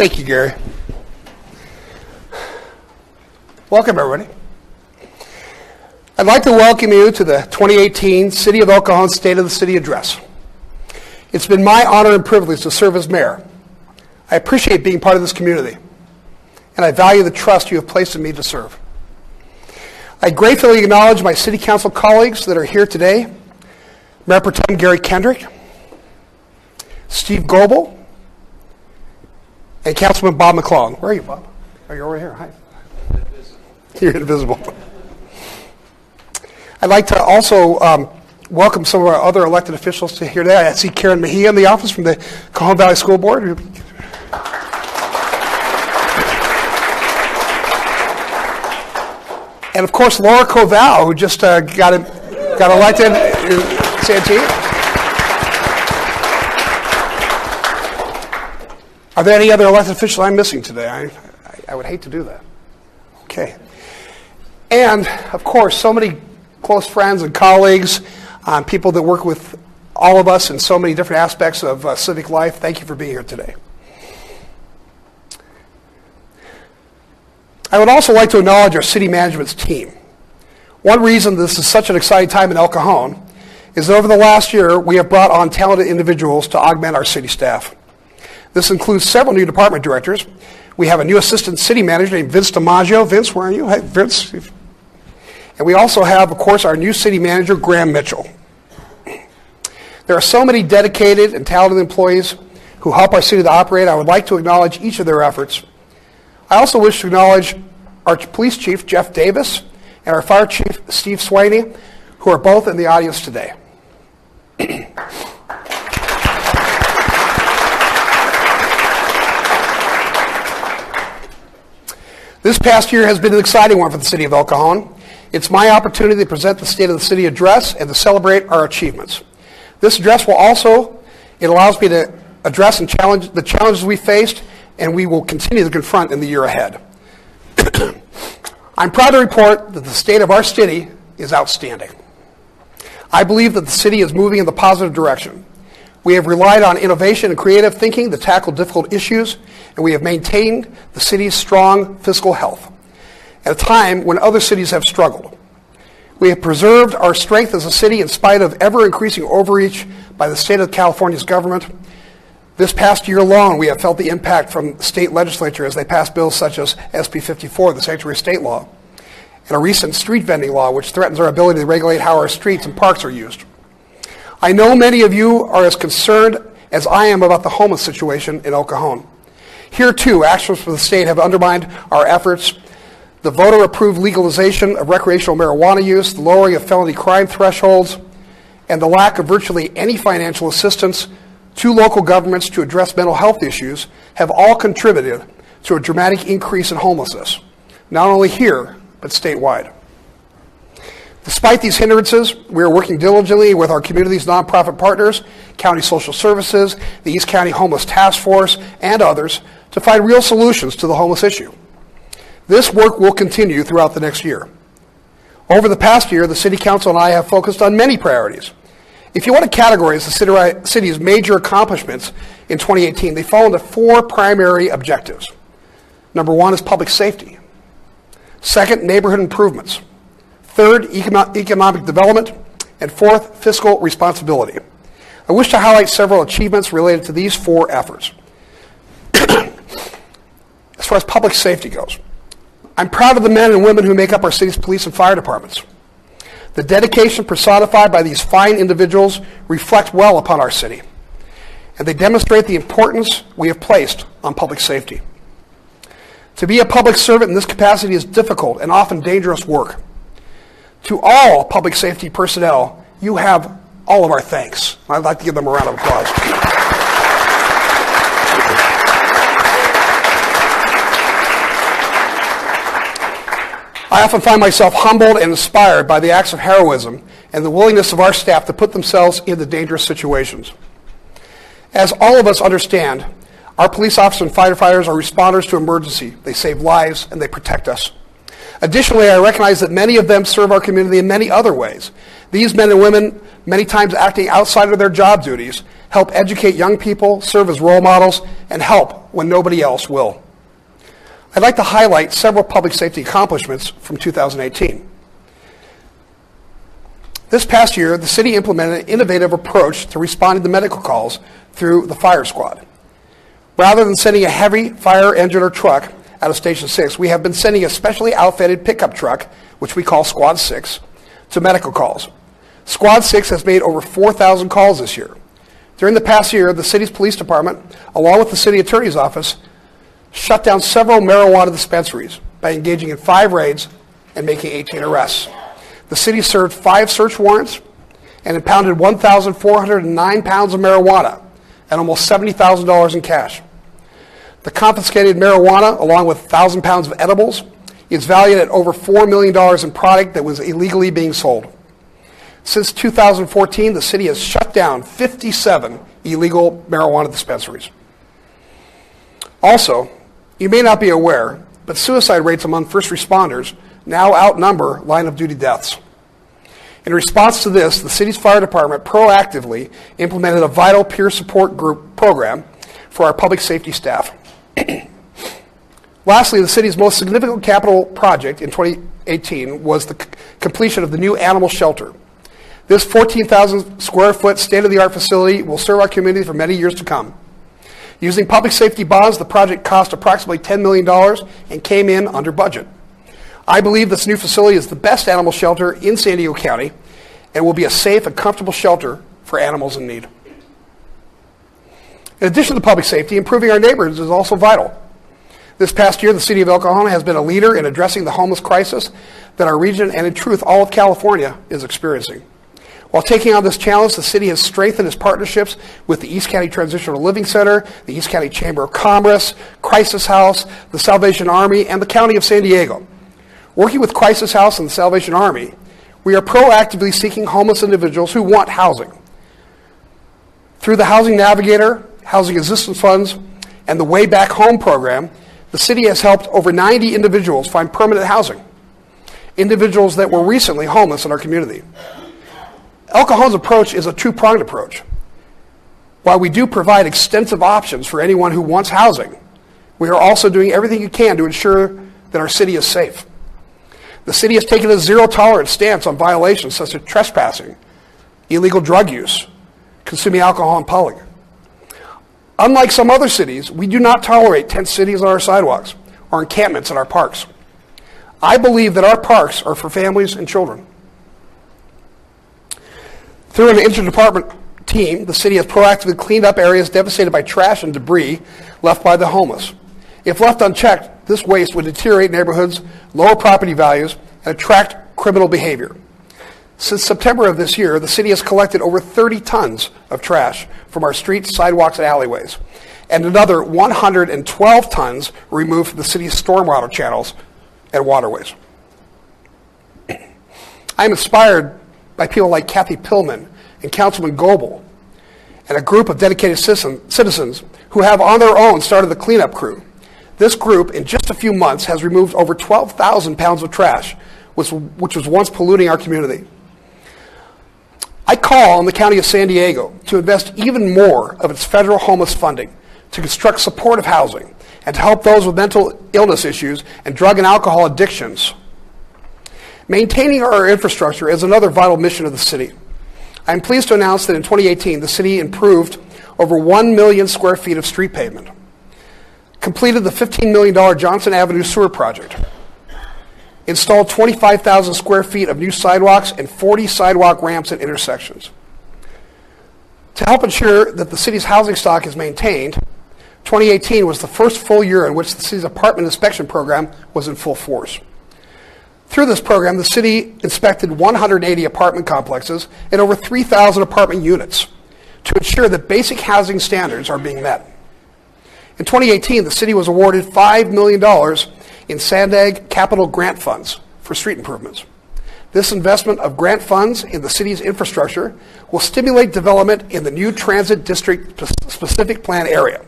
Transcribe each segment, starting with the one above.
Thank you, Gary. Welcome, everybody. I'd like to welcome you to the 2018 City of El Cajon State of the City Address. It's been my honor and privilege to serve as mayor. I appreciate being part of this community, and I value the trust you have placed in me to serve. I gratefully acknowledge my City Council colleagues that are here today, Mayor Pro Tem Gary Kendrick, Steve Goebel, and Councilman Bob McClellan. Where are you, Bob? Oh, you're over here. Hi. You're invisible. I'd like to also welcome some of our other elected officials to here today. I see Karen Mejia in the office from the Cajon Valley School Board. And of course, Laura Koval, who just got elected in Santee. Are there any other elected officials I'm missing today? I would hate to do that. Okay. And, of course, so many close friends and colleagues, people that work with all of us in so many different aspects of civic life. Thank you for being here today. I would also like to acknowledge our city management's team. One reason this is such an exciting time in El Cajon is that over the last year, we have brought on talented individuals to augment our city staff. This includes several new department directors. We have a new assistant city manager named Vince DiMaggio. Vince, where are you? Hey, Vince. And we also have, of course, our new city manager, Graham Mitchell. There are so many dedicated and talented employees who help our city to operate. I would like to acknowledge each of their efforts. I also wish to acknowledge our police chief, Jeff Davis, and our fire chief, Steve Swaney, who are both in the audience today. This past year has been an exciting one for the City of El Cajon. It's my opportunity to present the State of the City address and to celebrate our achievements. This address it allows me to address and challenge the challenges we faced and we will continue to confront in the year ahead. I'm proud to report that the state of our city is outstanding. I believe that the city is moving in the positive direction. We have relied on innovation and creative thinking to tackle difficult issues, and we have maintained the city's strong fiscal health at a time when other cities have struggled. We have preserved our strength as a city in spite of ever-increasing overreach by the state of California's government. This past year alone, we have felt the impact from the state legislature as they passed bills such as SB 54, the Sanctuary State Law, and a recent street vending law which threatens our ability to regulate how our streets and parks are used. I know many of you are as concerned as I am about the homeless situation in El Cajon. Here, too, actions from the state have undermined our efforts. The voter-approved legalization of recreational marijuana use, the lowering of felony crime thresholds, and the lack of virtually any financial assistance to local governments to address mental health issues have all contributed to a dramatic increase in homelessness, not only here, but statewide. Despite these hindrances, we are working diligently with our community's nonprofit partners, County Social Services, the East County Homeless Task Force, and others to find real solutions to the homeless issue. This work will continue throughout the next year. Over the past year, the City Council and I have focused on many priorities. If you want to categorize the city's major accomplishments in 2018, they fall into four primary objectives. Number one is public safety. Second, neighborhood improvements. Third, economic development. And fourth, fiscal responsibility. I wish to highlight several achievements related to these four efforts. As far as public safety goes, I'm proud of the men and women who make up our city's police and fire departments. The dedication personified by these fine individuals reflect well upon our city, and they demonstrate the importance we have placed on public safety. To be a public servant in this capacity is difficult and often dangerous work. To all public safety personnel, you have all of our thanks. I'd like to give them a round of applause. I often find myself humbled and inspired by the acts of heroism and the willingness of our staff to put themselves into dangerous situations. As all of us understand, our police officers and firefighters are responders to emergency. They save lives and they protect us. Additionally, I recognize that many of them serve our community in many other ways. These men and women, many times acting outside of their job duties, help educate young people, serve as role models, and help when nobody else will. I'd like to highlight several public safety accomplishments from 2018. This past year, the city implemented an innovative approach to responding to medical calls through the fire squad. Rather than sending a heavy fire engine or truck out of Station 6, we have been sending a specially outfitted pickup truck, which we call Squad 6, to medical calls. Squad 6 has made over 4,000 calls this year. During the past year, the city's police department, along with the city attorney's office, shut down several marijuana dispensaries by engaging in 5 raids and making 18 arrests. The city served 5 search warrants and impounded 1,409 pounds of marijuana and almost $70,000 in cash. The confiscated marijuana, along with 1,000 pounds of edibles, is valued at over $4 million in product that was illegally being sold. Since 2014, the city has shut down 57 illegal marijuana dispensaries. Also, you may not be aware, but suicide rates among first responders now outnumber line-of-duty deaths. In response to this, the city's fire department proactively implemented a vital peer support group program for our public safety staff. Lastly, the city's most significant capital project in 2018 was the completion of the new animal shelter. This 14,000 square foot state-of-the-art facility will serve our community for many years to come. Using public safety bonds, the project cost approximately $10 million and came in under budget. I believe this new facility is the best animal shelter in San Diego County and will be a safe and comfortable shelter for animals in need. In addition to public safety, improving our neighborhoods is also vital. This past year, the city of El Cajon has been a leader in addressing the homeless crisis that our region, and in truth, all of California, is experiencing. While taking on this challenge, the city has strengthened its partnerships with the East County Transitional Living Center, the East County Chamber of Commerce, Crisis House, the Salvation Army, and the County of San Diego. Working with Crisis House and the Salvation Army, we are proactively seeking homeless individuals who want housing. Through the Housing Navigator, Housing Assistance Funds, and the Way Back Home program, the city has helped over 90 individuals find permanent housing, individuals that were recently homeless in our community. El Cajon's approach is a two-pronged approach. While we do provide extensive options for anyone who wants housing, we are also doing everything we can to ensure that our city is safe. The city has taken a zero-tolerance stance on violations such as trespassing, illegal drug use, consuming alcohol in public. Unlike some other cities, we do not tolerate tent cities on our sidewalks or encampments in our parks. I believe that our parks are for families and children. Through an interdepartment team, the city has proactively cleaned up areas devastated by trash and debris left by the homeless. If left unchecked, this waste would deteriorate neighborhoods, lower property values, and attract criminal behavior. Since September of this year, the city has collected over 30 tons of trash from our streets, sidewalks, and alleyways, and another 112 tons removed from the city's stormwater channels and waterways. I am inspired by people like Kathy Pillman and Councilman Goebel, and a group of dedicated citizens who have on their own started the cleanup crew. This group, in just a few months, has removed over 12,000 pounds of trash, which was once polluting our community. I call on the County of San Diego to invest even more of its federal homeless funding to construct supportive housing and to help those with mental illness issues and drug and alcohol addictions. Maintaining our infrastructure is another vital mission of the city. I am pleased to announce that in 2018, the city improved over 1 million square feet of street pavement, completed the $15 million Johnson Avenue sewer project, installed 25,000 square feet of new sidewalks and 40 sidewalk ramps at intersections. To help ensure that the city's housing stock is maintained, 2018 was the first full year in which the city's apartment inspection program was in full force. Through this program, the city inspected 180 apartment complexes and over 3,000 apartment units to ensure that basic housing standards are being met. In 2018, the city was awarded $5 million in SANDAG capital grant funds for street improvements. This investment of grant funds in the city's infrastructure will stimulate development in the new transit district specific plan area.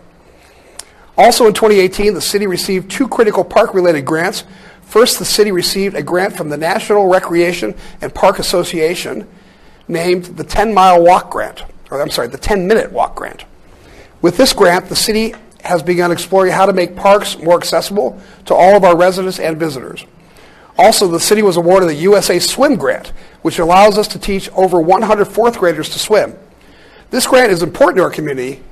Also in 2018, the city received 2 critical park-related grants. First, the city received a grant from the National Recreation and Park Association named the 10-Minute Walk Grant. With this grant, the city has begun exploring how to make parks more accessible to all of our residents and visitors. Also, the city was awarded the USA Swim Grant, which allows us to teach over 100 fourth graders to swim. This grant is important to our community,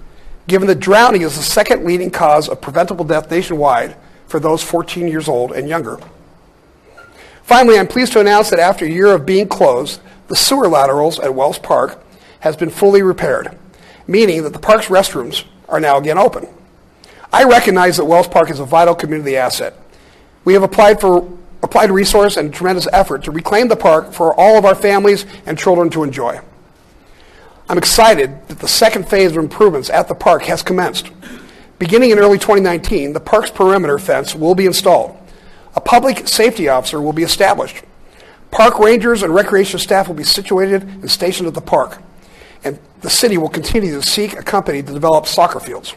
given that drowning is the second leading cause of preventable death nationwide for those 14 years old and younger. Finally, I'm pleased to announce that after a year of being closed, the sewer laterals at Wells Park has been fully repaired, meaning that the park's restrooms are now again open. I recognize that Wells Park is a vital community asset. We have applied resource and tremendous effort to reclaim the park for all of our families and children to enjoy. I'm excited that the second phase of improvements at the park has commenced. Beginning in early 2019, the park's perimeter fence will be installed. A public safety officer will be established. Park rangers and recreation staff will be situated and stationed at the park. And the city will continue to seek a company to develop soccer fields.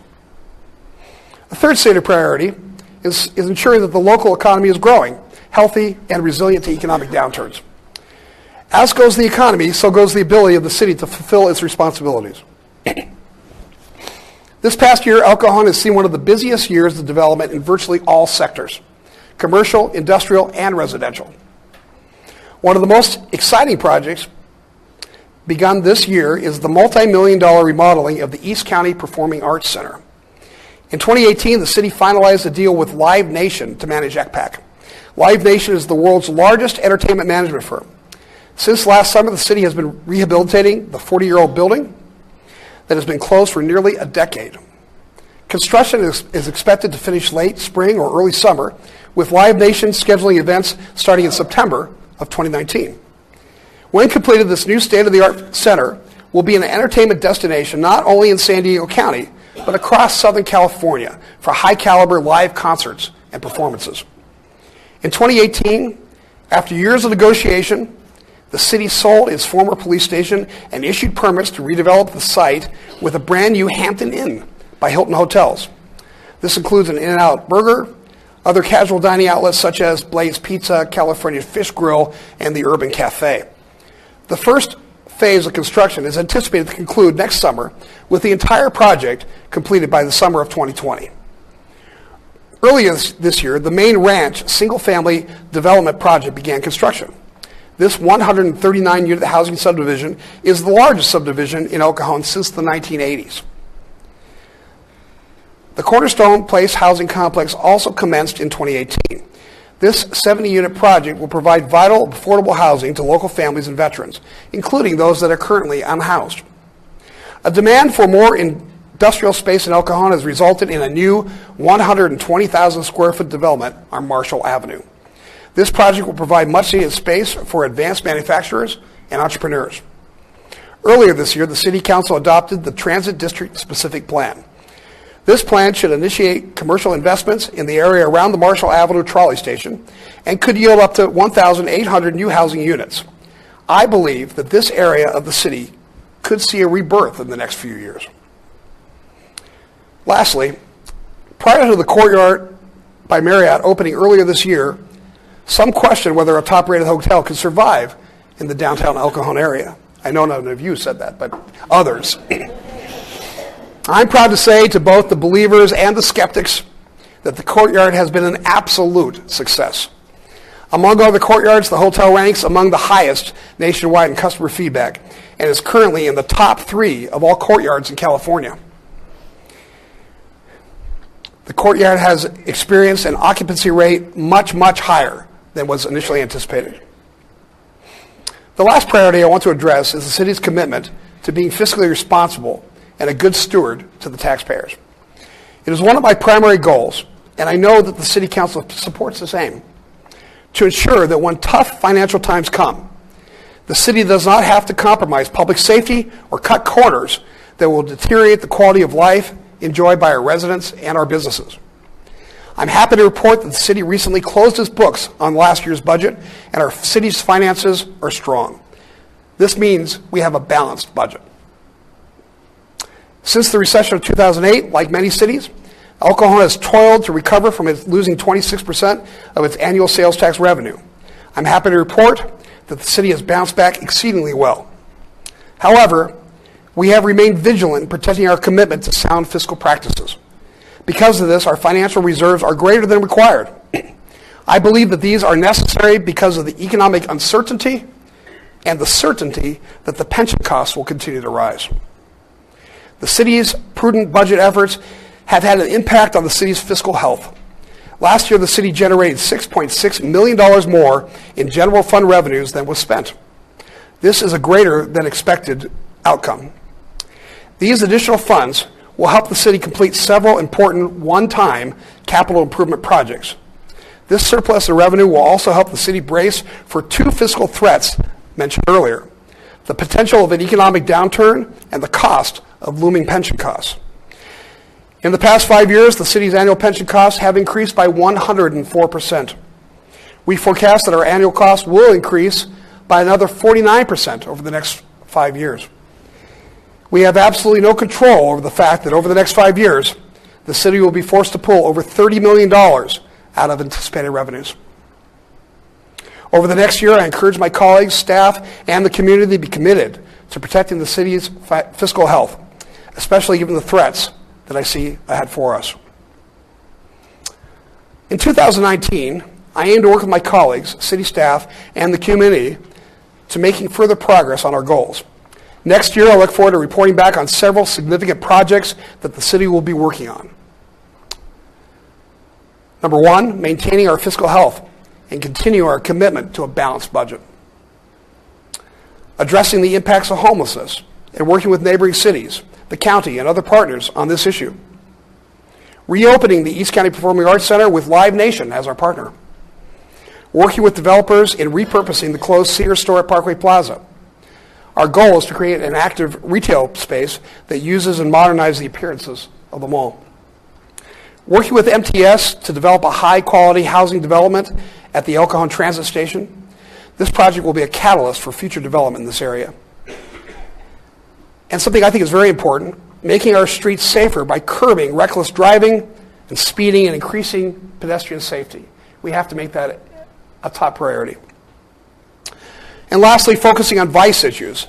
The third stated priority is ensuring that the local economy is growing, healthy, and resilient to economic downturns. As goes the economy, so goes the ability of the city to fulfill its responsibilities. This past year, El Cajon has seen one of the busiest years of development in virtually all sectors: commercial, industrial, and residential. One of the most exciting projects begun this year is the multi-million-dollar remodeling of the East County Performing Arts Center. In 2018, the city finalized a deal with Live Nation to manage ECPAC. Live Nation is the world's largest entertainment management firm. Since last summer, the city has been rehabilitating the 40-year-old building that has been closed for nearly a decade. Construction is expected to finish late spring or early summer, with Live Nation scheduling events starting in September of 2019. When completed, this new state-of-the-art center will be an entertainment destination not only in San Diego County, but across Southern California for high-caliber live concerts and performances. In 2018, after years of negotiation, the city sold its former police station and issued permits to redevelop the site with a brand new Hampton Inn by Hilton Hotels. This includes an In-N-Out Burger, other casual dining outlets such as Blaze Pizza, California Fish Grill, and the Urban Cafe. The first phase of construction is anticipated to conclude next summer, with the entire project completed by the summer of 2020. Earlier this year, the Main Ranch single-family development project began construction. This 139-unit housing subdivision is the largest subdivision in El Cajon since the 1980s. The Cornerstone Place housing complex also commenced in 2018. This 70-unit project will provide vital, affordable housing to local families and veterans, including those that are currently unhoused. A demand for more industrial space in El Cajon has resulted in a new 120,000 square foot development on Marshall Avenue. This project will provide much needed space for advanced manufacturers and entrepreneurs. Earlier this year, the City Council adopted the Transit District Specific Plan. This plan should initiate commercial investments in the area around the Marshall Avenue trolley station and could yield up to 1,800 new housing units. I believe that this area of the city could see a rebirth in the next few years. Lastly, prior to the Courtyard by Marriott opening earlier this year, some question whether a top-rated hotel could survive in the downtown El Cajon area. I know none of you said that, but others. I'm proud to say to both the believers and the skeptics that the Courtyard has been an absolute success. Among other courtyards, the hotel ranks among the highest nationwide in customer feedback and is currently in the top 3 of all courtyards in California. The Courtyard has experienced an occupancy rate much, much higher than was initially anticipated. The last priority I want to address is the city's commitment to being fiscally responsible and a good steward to the taxpayers. It is one of my primary goals, and I know that the City Council supports the same, to ensure that when tough financial times come, the city does not have to compromise public safety or cut corners that will deteriorate the quality of life enjoyed by our residents and our businesses. I'm happy to report that the city recently closed its books on last year's budget, and our city's finances are strong. This means we have a balanced budget. Since the recession of 2008, like many cities, El Cajon has toiled to recover from losing 26% of its annual sales tax revenue. I'm happy to report that the city has bounced back exceedingly well. However, we have remained vigilant in protecting our commitment to sound fiscal practices. Because of this, our financial reserves are greater than required. I believe that these are necessary because of the economic uncertainty and the certainty that the pension costs will continue to rise. The city's prudent budget efforts have had an impact on the city's fiscal health. Last year, the city generated $6.6 million more in general fund revenues than was spent. This is a greater than expected outcome. These additional funds will help the city complete several important one-time capital improvement projects. This surplus of revenue will also help the city brace for two fiscal threats mentioned earlier: the potential of an economic downturn and the cost of looming pension costs. In the past 5 years, the city's annual pension costs have increased by 104%. We forecast that our annual costs will increase by another 49% over the next 5 years. We have absolutely no control over the fact that over the next 5 years, the city will be forced to pull over $30 million out of anticipated revenues. Over the next year, I encourage my colleagues, staff, and the community to be committed to protecting the city's fiscal health, especially given the threats that I see ahead for us. In 2019, I aim to work with my colleagues, city staff, and the community to making further progress on our goals. Next year, I look forward to reporting back on several significant projects that the city will be working on. Number one, maintaining our fiscal health and continue our commitment to a balanced budget. Addressing the impacts of homelessness and working with neighboring cities, the county, and other partners on this issue. Reopening the East County Performing Arts Center with Live Nation as our partner. Working with developers in repurposing the closed Sears store at Parkway Plaza. Our goal is to create an active retail space that uses and modernizes the appearances of the mall. Working with MTS to develop a high-quality housing development at the El Cajon Transit Station. This project will be a catalyst for future development in this area. And something I think is very important, making our streets safer by curbing reckless driving and speeding and increasing pedestrian safety. We have to make that a top priority. And lastly, focusing on vice issues,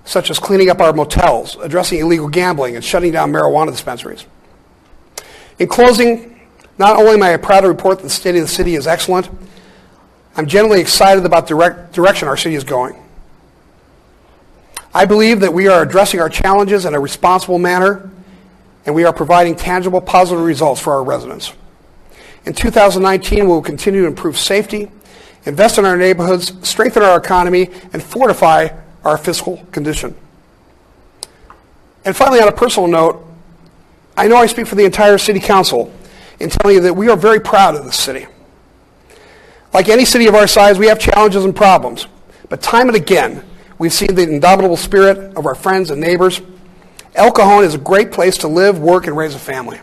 such as cleaning up our motels, addressing illegal gambling, and shutting down marijuana dispensaries. In closing, not only am I proud to report that the state of the city is excellent, I'm genuinely excited about the direction our city is going. I believe that we are addressing our challenges in a responsible manner, and we are providing tangible, positive results for our residents. In 2019, we will continue to improve safety, invest in our neighborhoods, strengthen our economy, and fortify our fiscal condition. And finally, on a personal note, I know I speak for the entire City Council in telling you that we are very proud of this city. Like any city of our size, we have challenges and problems, but time and again, we've seen the indomitable spirit of our friends and neighbors. El Cajon is a great place to live, work, and raise a family.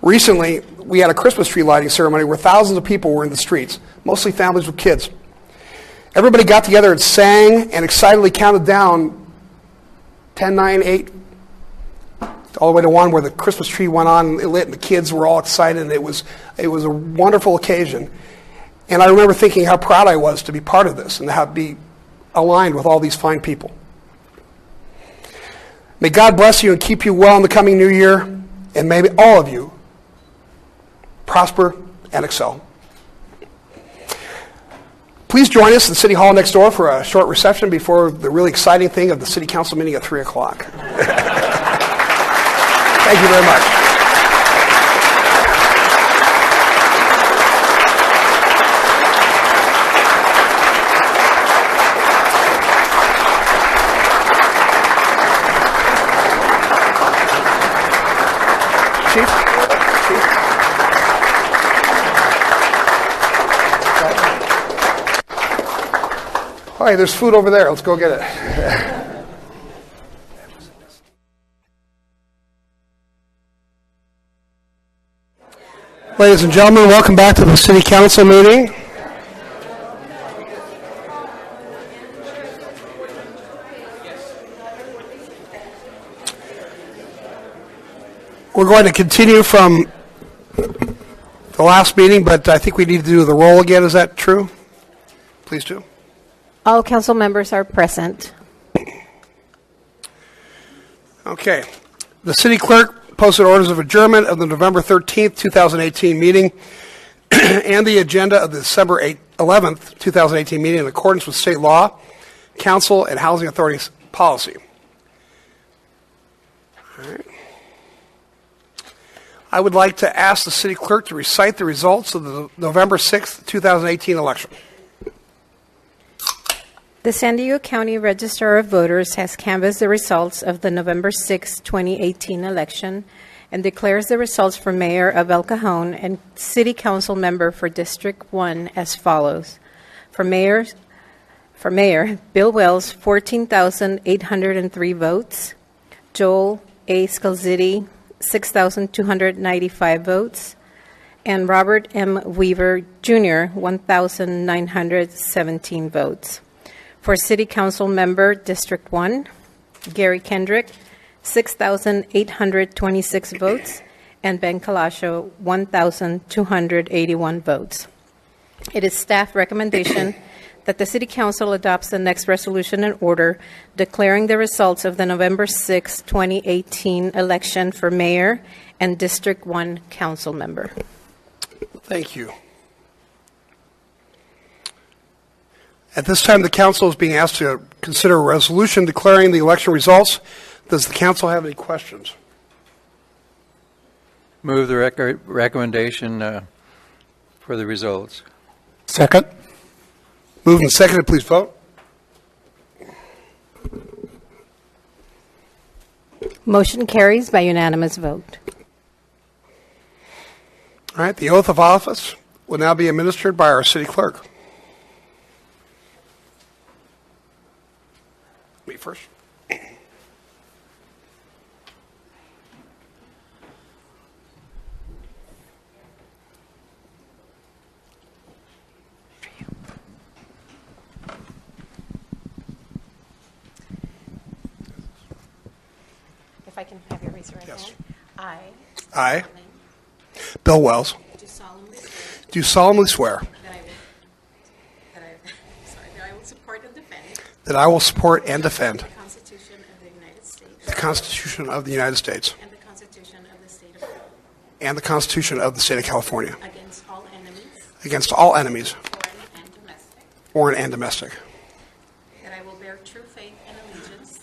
Recently, we had a Christmas tree lighting ceremony where thousands of people were in the streets, mostly families with kids. Everybody got together and sang and excitedly counted down 10, 9, 8, all the way to 1 where the Christmas tree went on, it lit, and the kids were all excited, and it was a wonderful occasion. And I remember thinking how proud I was to be part of this and to be aligned with all these fine people. May God bless you and keep you well in the coming new year, and may all of you prosper and excel. Please join us in City Hall next door for a short reception before the really exciting thing of the City Council meeting at 3 o'clock. Thank you very much. Chief? All right, there's food over there. Let's go get it. Ladies and gentlemen, welcome back to the City Council meeting. We're going to continue from the last meeting, but I think we need to do the roll again. Is that true? Please do. All council members are present. Okay. The city clerk posted orders of adjournment of the November 13th, 2018 meeting and the agenda of the December 11th, 2018 meeting in accordance with state law, council, and housing authorities policy. All right. I would like to ask the city clerk to recite the results of the November 6th, 2018 election. The San Diego County Register of Voters has canvassed the results of the November 6, 2018 election and declares the results for Mayor of El Cajon and City Council member for District 1 as follows. For Mayor, Bill Wells, 14,803 votes. Joel A. Scalzitti, 6,295 votes. And Robert M. Weaver, Jr., 1,917 votes. For City Council member, District 1, Gary Kendrick, 6,826 votes, and Ben Calacio, 1,281 votes. It is staff recommendation that the City Council adopts the next resolution and order declaring the results of the November 6, 2018 election for Mayor and District 1 Council member. Thank you. At this time, the council is being asked to consider a resolution declaring the election results. Does the council have any questions? Move the recommendation for the results. Second. Moved and seconded. Please vote. Motion carries by unanimous vote. All right. The oath of office will now be administered by our city clerk. Me first. If I can have you raise your right Yes. hand. I, Bill Wells, Do solemnly swear do solemnly swear that I will support and defend that I will support and defend the Constitution of the United States the Constitution of the United States and the Constitution of the State of California and the Constitution of the State of California against all enemies, against all enemies, foreign and domestic, foreign and domestic, that I will bear true faith and allegiance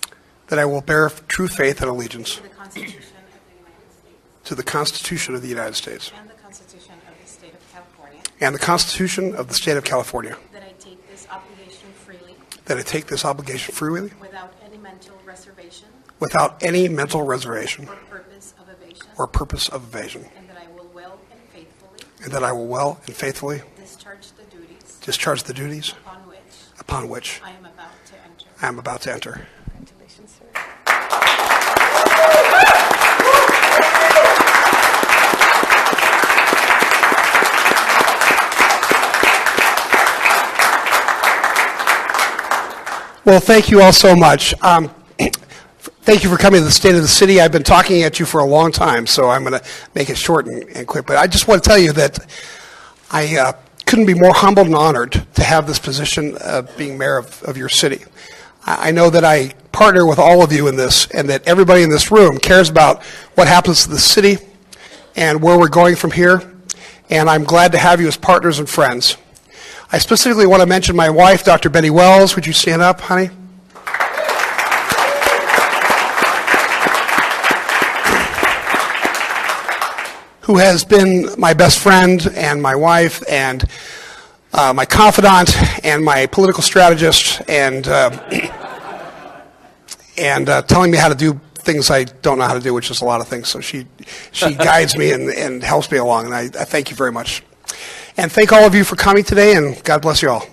that I will bear true faith and allegiance to the Constitution of the United States to the Constitution of the United States and the Constitution of the State of California, and the Constitution of the State of California, that I take this obligation freely that I take this obligation freely without any mental reservation without any mental reservation or purpose of evasion, or purpose of evasion, and that I will well and faithfully and that I will well and faithfully discharge the duties upon which I am about to enter. I am about to enter. Congratulations, sir. Well, thank you all so much. Thank you for coming to the State of the City. I've been talking at you for a long time, so I'm going to make it short and quick. But I just want to tell you that I couldn't be more humbled and honored to have this position of being mayor of your city. I know that I partner with all of you in this, and that everybody in this room cares about what happens to the city and where we're going from here. And I'm glad to have you as partners and friends. I specifically want to mention my wife, Dr. Betty Wells. Would you stand up, honey? Who has been my best friend and my wife and my confidant and my political strategist and telling me how to do things I don't know how to do, which is a lot of things. So she guides me and helps me along, and I thank you very much. And thank all of you for coming today, and God bless you all.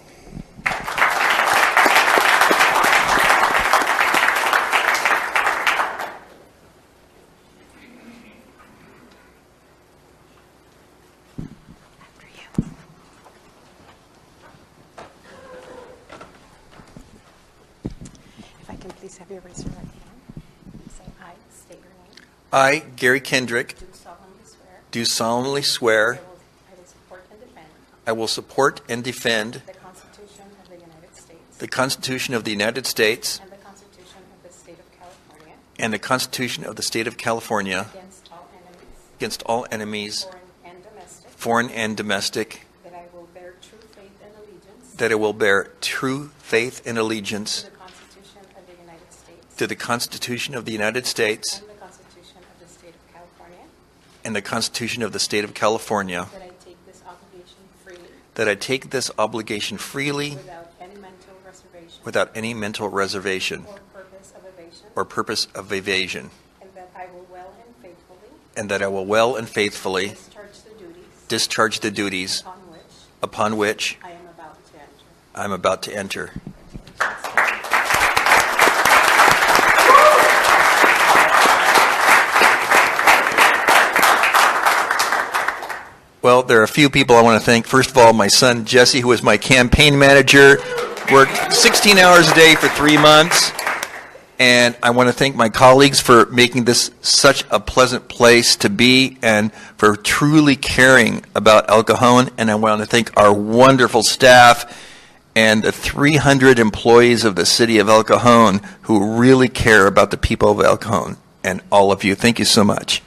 If I can please have you raise your right hand. Say I, state your name. I, Gary Kendrick, Do solemnly swear do solemnly swear I will support and defend I will support and defend the Constitution of the United States the Constitution of the United States and the Constitution of the State of California and the Constitution of the State of California against all against all enemies, foreign and domestic, foreign and domestic, that I will bear true faith and allegiance that I will bear true faith and allegiance to the Constitution of the United States to the Constitution of the United States and the Constitution of the State of California, and the Constitution of the State of California, that I take this obligation freely that I take this obligation freely without any mental reservation or purpose of evasion, and that I will well and faithfully and that I will well and faithfully discharge the duties discharge the duties upon which upon which I am about to enter. I'm about to enter. Well, there are a few people I want to thank. First of all, my son Jesse, who was my campaign manager, worked 16 hours a day for 3 months. And I want to thank my colleagues for making this such a pleasant place to be and for truly caring about El Cajon. And I want to thank our wonderful staff and the 300 employees of the city of El Cajon who really care about the people of El Cajon. And all of you, thank you so much.